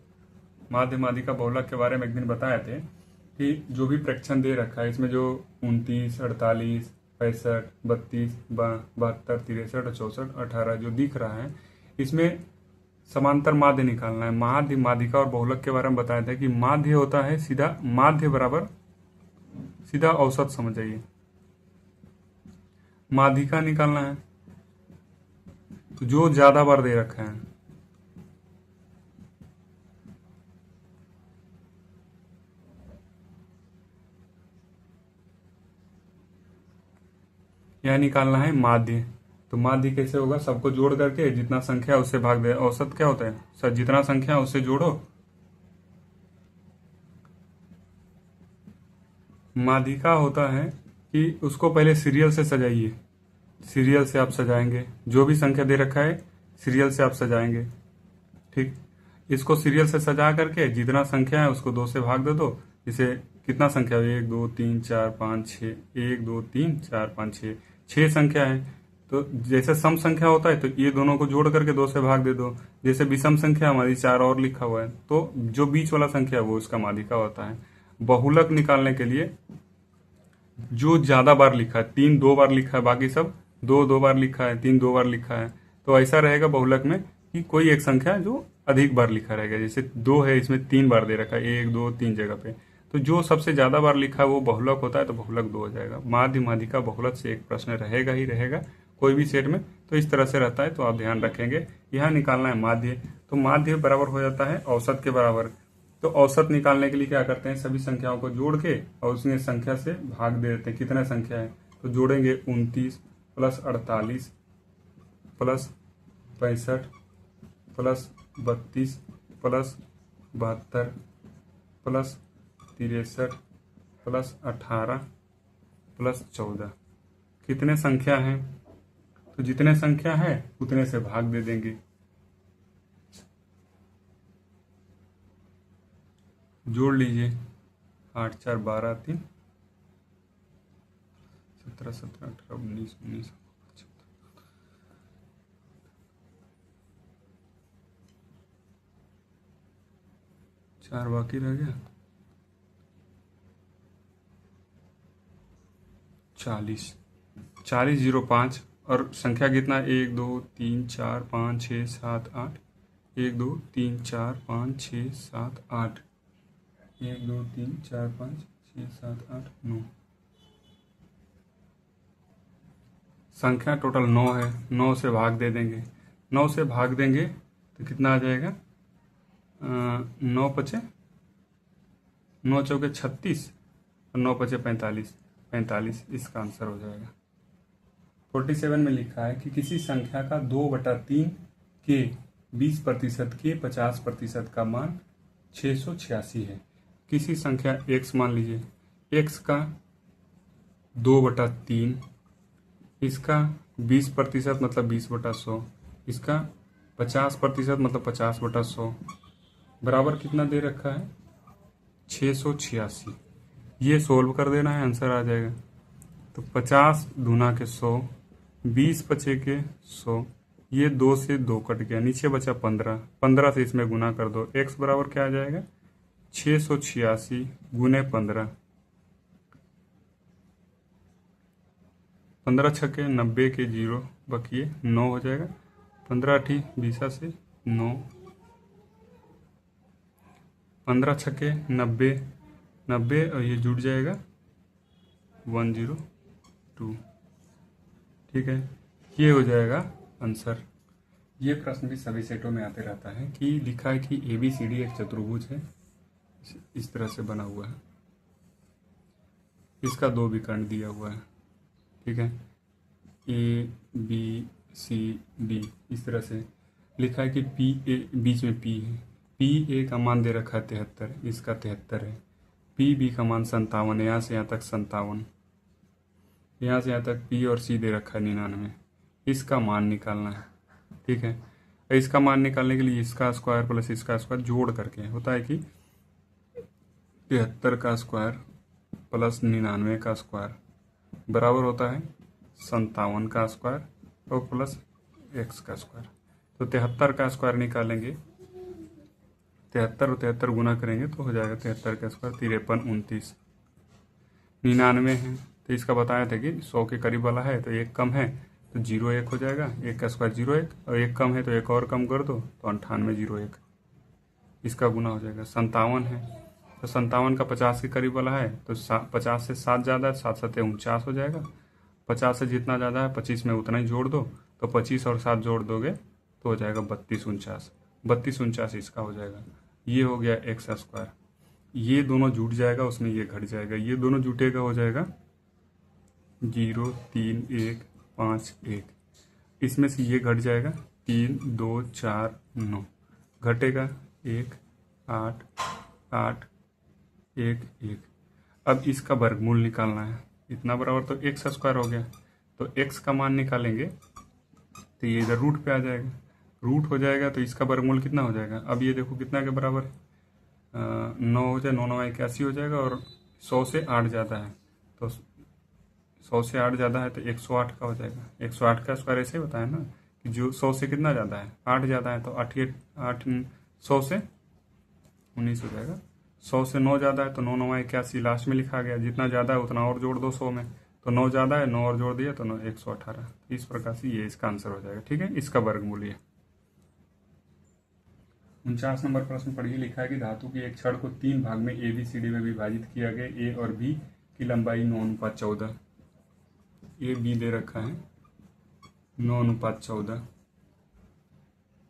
माध्य माध्यिका बहुलक के बारे में एक दिन बताए थे कि जो भी प्रेक्षण दे रखा है, इसमें जो 29, 48, 65, 32, 72, 63 और 64, 18 जो दिख रहा है, इसमें समांतर माध्य निकालना है। माध्य माध्यिका और बहुलक के बारे में बताया था कि माध्य होता है सीधा माध्य बराबर सीधा औसत, समझ जाइए। माध्यिका निकालना है तो जो ज्यादा बार दे रखा है, यह निकालना है माध्य। तो माध्य कैसे होगा, सबको जोड़ करके जितना संख्या उससे भाग दे। औसत क्या होता है सर, जितना संख्या उससे जोड़ो। माध्यिका होता है कि उसको पहले सीरियल से सजाइए। सीरियल से आप सजाएंगे, जो भी संख्या दे रखा है सीरियल से आप सजाएंगे। ठीक, इसको सीरियल से सजा करके जितना संख्या है उसको 2 से भाग दे दो। जैसे कितना संख्या है, 1 2 3 4 5 6, 1 2 3 4 5 6, 6 संख्या है। तो जैसे सम संख्या होता है तो ये दोनों को जोड़ करके 2 से भाग दे दो। जैसे विषम संख्या हमारी 4 और लिखा हुआ है, तो जो बीच वाला संख्या है वो इसका माध्यिका होता है। बहुलक निकालने के लिए जो ज्यादा बार लिखा है, 3 2 बार लिखा है, बाकी सब 2 2 बार लिखा है, 3 2 बार लिखा है, तो ऐसा रहेगा बहुलक में कि कोई एक संख्या जो अधिक बार लिखा रहेगा। जैसे 2 है, इसमें 3 बार दे रखा है, 1 2 3 जगह पे, तो जो सबसे ज्यादा बार लिखा है वो बहुलक होता है, तो बहुलक 2 हो जाएगा। माध्य माध्यिका बहुलक से एक प्रश्न रहेगा ही रहेगा कोई भी सेट में, तो इस तरह से रहता है, तो आप ध्यान रखेंगे। यहाँ निकालना है माध्य, तो माध्य बराबर हो जाता है औसत के बराबर। तो औसत निकालने के लिए क्या करते हैं, सभी संख्याओं को जोड़ के और उसमें संख्या से भाग दे देते हैं, कितना संख्या है, तो जोड़ेंगे 29 plus 48 plus 65 plus 32 plus 72 plus 63 plus 18 plus 14। कितने संख्या है, तो जितने संख्या है उतने से भाग दे देंगे। जोड़ लीजिए, 8 4 12 3 17 17 18 19 19 4 बाकी रह गया, 40 40 0 5 और संख्या कितना, 1 2 3 4 5 6 7 8, 1 2 3 4 5 6 7 8, 1 2 3 4 5 6 7 8 9। संख्या टोटल 9 है, 9 से भाग दे देंगे। 9 से भाग देंगे तो कितना आ जाएगा, 9 पचे 9 चौके 36 और 9 पचे 45, 45 इसका आंसर हो जाएगा। 47 में लिखा है कि किसी संख्या का 2/3 के 20% के 50% का मान 686 है। किसी संख्या x मान लीजिए, x का 2/3, इसका 20% मतलब 20/100, इसका 50% मतलब 50/100 बराबर कितना दे रखा है, 686। ये सोल्व कर देना है, आंसर आ जाएगा। तो 50 दूना के 100, 20 पचे के 100, ये 2 से 2 कट गया, नीचे बचा 15, 15 से इसमें गुना कर दो। x बराबर क्या आ जाएगा, 686 गुने 15, 15 छक्के 90 के 0 बकिए 9 हो जाएगा, 15 अठी 20 से 9, 15 छक्के 90 90 और ये जुड़ जाएगा 102। ठीक है, ये हो जाएगा आंसर। ये प्रश्न भी सभी सेटों में आते रहता है कि लिखा है कि ABCD एक चतुर्भुज है, इस तरह से बना हुआ है, इसका 2 विकर्ण दिया हुआ है। ठीक है, ABCD इस तरह से लिखा है कि PA बीच में P है, PA का मान दे रखा है 73, इसका 73 है। PB का मान 57, यहाँ से यहाँ तक 57, यहाँ से यहाँ तक P और C दे रखा है 99, इसका मान निकालना है। ठीक है, इसका मान निकालने के लिए इसका स्क्वायर प्लस इसका स्क्वायर जोड़ करके होता है कि 73 का स्क्वायर प्लस 99 का स्क्वायर बराबर होता है 57 का स्क्वायर और प्लस x का स्क्वायर। तो 73 का स्क्वायर निकालेंगे, 73 और 73 गुना करेंगे तो हो जाएगा 73 का स्क्वायर 53 29। 99 है तो इसका बताया था कि 100 के करीब वाला है तो एक कम है तो 0 1 हो जाएगा, 1 का स्क्वायर 0 1 और एक कम है तो एक और कम कर दो तो 98 0 1, इसका गुना हो जाएगा। 57 है तो 57 का 50 के करीब वाला है तो 50 से 7 ज़्यादा है, 7 7 49 हो जाएगा। 50 से जितना ज़्यादा है 25 में उतना ही जोड़ दो, तो 25 और 7 जोड़ दोगे तो हो जाएगा 32 49, 32 49 इसका हो जाएगा। ये हो गया x स्क्वायर, ये दोनों जुट जाएगा, उसमें ये घट जाएगा, ये दोनों जुटेगा हो जाएगा 0 3 1 5 1, इसमें से ये घट जाएगा 3 2 4 9, घटेगा 1 8 8 1 1। अब इसका वर्गमूल निकालना है, इतना बराबर तो एक्स स्क्वायर हो गया। तो एक्स का मान निकालेंगे तो ये इधर रूट पे आ जाएगा, रूट हो जाएगा तो इसका वर्गमूल कितना हो जाएगा। अब ये देखो कितना के बराबर है, 9 हो जाए, 9×9 = 81 हो जाएगा, और 100 से 8 ज़्यादा है तो 100 से 8 ज़्यादा है तो 108 का हो जाएगा। 108 का स्क्वायर ऐसे ही बताया ना कि जो 100 से कितना ज़्यादा है, 8 ज़्यादा है, तो 8 100 से 19 हो जाएगा। 100 से 9 ज़्यादा है तो 9×9 = 81 लास्ट में लिखा गया, जितना ज़्यादा है उतना और जोड़ दो 100 में, तो 9 ज़्यादा है, 9 और जोड़ दिया तो 118। इस प्रकार से ये इसका आंसर हो जाएगा। ठीक है, इसका वर्गमूल ये। 49 नंबर प्रश्न पढ़िए। लिखा है कि धातु की एक छड़ को 3 भाग में ABCD में विभाजित किया गया। ए और बी की लंबाई 9:14। ए बी दे रखा है 9:14।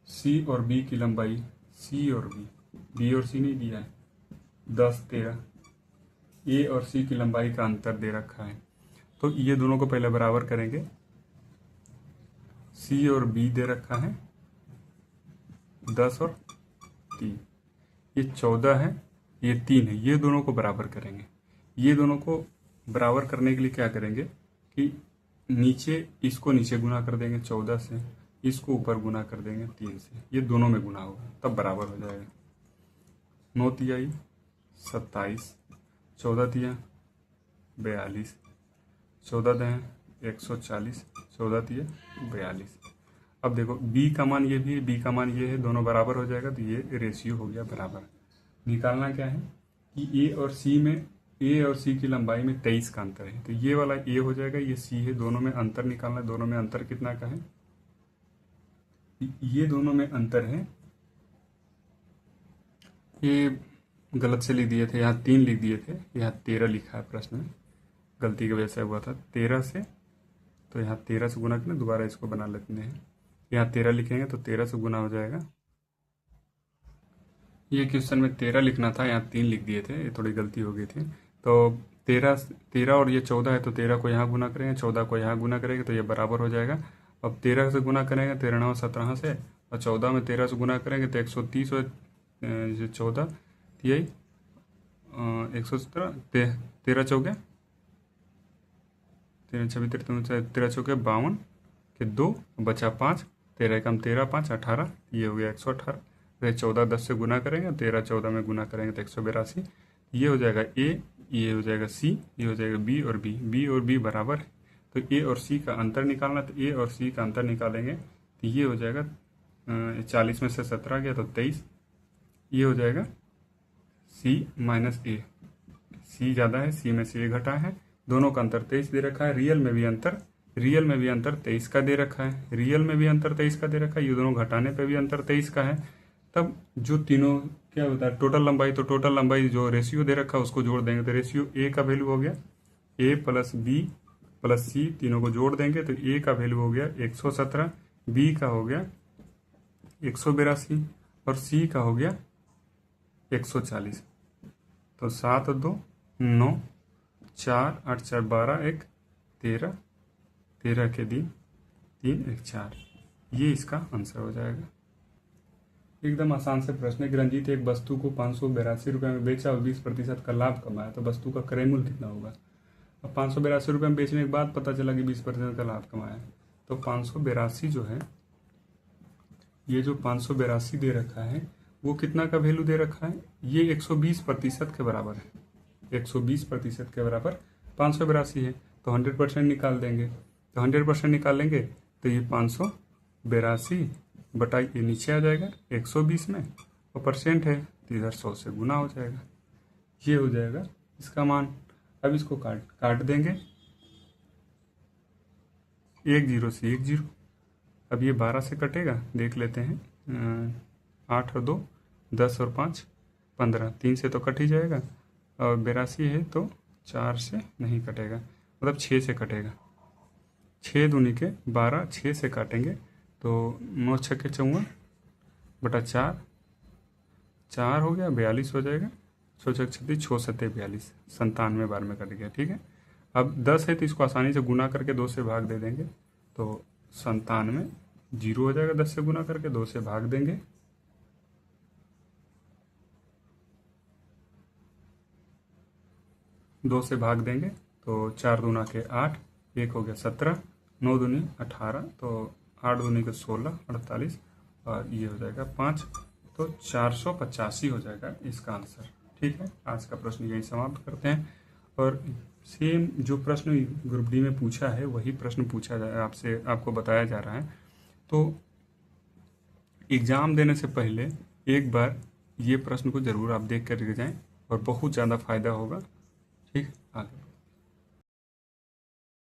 सी और बी की लंबाई, सी और बी और सी नहीं दिया है, 10-13। ए और सी की लंबाई का अंतर दे रखा है, तो ये दोनों को पहले बराबर करेंगे। सी और बी दे रखा है 10 और 3, ये 14 है, ये 3 है, ये दोनों को बराबर करेंगे। ये दोनों को बराबर करने के लिए क्या करेंगे कि नीचे इसको नीचे गुना कर देंगे 14 से, इसको ऊपर गुना कर देंगे 3 से, ये दोनों में गुना होगा तब बराबर हो जाएगा। 9×3 = 27, 14×3 = 42, 14×2 = 140, 14×3 = 42। अब देखो बी का मान ये भी है, बी का मान ये है, दोनों बराबर हो जाएगा तो ये रेशियो हो गया बराबर। निकालना क्या है कि ए और सी की लंबाई में 23 का अंतर है, तो ये वाला ए हो जाएगा, ये सी है, दोनों में अंतर निकालना है। दोनों में अंतर कितना का है, ये दोनों में अंतर है, ये गलत से लिख दिए थे, यहाँ 3 लिख दिए थे, यहाँ 13 लिखा है प्रश्न में, गलती की वजह से हुआ था 13 से, तो यहाँ 13 से गुना करना, दोबारा इसको बना लेते हैं। यहाँ 13 लिखेंगे तो 13 से गुना हो जाएगा। ये क्वेश्चन में 13 लिखना था, यहाँ 3 लिख दिए थे, ये थोड़ी गलती हो गई थी। तो 13 और ये 14 है, तो 13 को यहाँ गुना करेंगे, 14 को यहाँ गुना करेंगे तो ये बराबर हो जाएगा। अब 13 से गुना करेंगे 13×9 = 17 से, और 14 में 13 से गुना करेंगे तो 130 हो, 14 3 117, 13×4 52 के 2 बचा 5, 13 कम 13 5 18, ये हो गया 118। फिर 14 10 से गुना करेंगे, 13 14 में गुना करेंगे तो 182। ये हो जाएगा ए, ये हो जाएगा सी, ये हो जाएगा बी और बी बराबर है। तो ए और सी का अंतर निकालना, तो ए और सी का अंतर निकालेंगे तो ये हो जाएगा 40 में से 17 गया तो 23। ये हो जाएगा सी माइनस ए, सी ज़्यादा है, सी में से ए घटा है, दोनों का अंतर 23 दे रखा है। रियल में भी अंतर 23 का दे रखा है, रियल में भी अंतर 23 का दे रखा है, ये दोनों घटाने पे भी अंतर 23 का है। तब जो तीनों क्या होता है टोटल लंबाई, तो टोटल लंबाई जो रेशियो दे रखा है उसको जोड़ देंगे, तो रेशियो ए का वैल्यू हो गया ए प्लस बी प्लस सी, तीनों को जोड़ देंगे तो ए का वैल्यू हो गया 117, बी का हो गया 182 और सी का हो गया 140। तो 7 और 2 9, 4 8 4 12 1 13, 13 के दिन 3 1 4, ये इसका आंसर हो जाएगा। एकदम आसान से प्रश्न है कि रंजीत एक वस्तु को 582 रुपये में बेचा और 20% का लाभ कमाया, तो वस्तु का क्रय मूल्य कितना होगा। अब 582 रुपये में बेचने के बाद पता चला कि 20% का लाभ कमाया, तो 582 जो है, ये जो 582 दे रखा है वो कितना का वैल्यू दे रखा है, ये 120% के बराबर है, 120% के बराबर 582 है, तो 100% निकाल देंगे, तो 100% निकालेंगे तो ये 582 बटा ये नीचे आ जाएगा 120 में, और परसेंट है तो इधर 100 से गुना हो जाएगा, ये हो जाएगा इसका मान। अब इसको काट देंगे, 1 0 से 1 0। अब ये 12 से कटेगा, देख लेते हैं, 8 और 2 10 और 5 15, 3 से तो कट ही जाएगा, और 82 है तो 4 से नहीं कटेगा, मतलब 6 से कटेगा, 6 दूनी के 12, 6 से काटेंगे तो 9 6 के 54 बटा 4, 4 हो गया 42 हो जाएगा, 6 6 36 6 7 42, 97 बार में कट गया। ठीक है, अब 10 है तो इसको आसानी से गुना करके 2 से भाग दे देंगे, तो 97 जीरो हो जाएगा, 10 से गुना करके 2 से भाग देंगे, दो से भाग देंगे तो तो 4 दूना के 8, 1 हो गया 17, 9 दूनी 18, तो 8 दूनी के 16, 48 और ये हो जाएगा 5, तो 485 हो जाएगा इसका आंसर। ठीक है, आज का प्रश्न यही समाप्त करते हैं। और सेम जो प्रश्न ग्रुप डी में पूछा है वही प्रश्न पूछा जाए आपसे, आपको बताया जा रहा है। तो एग्ज़ाम देने से पहले एक बार ये प्रश्न को ज़रूर आप देख कर के जाएं और बहुत ज़्यादा फायदा होगा। ठीक, आगे।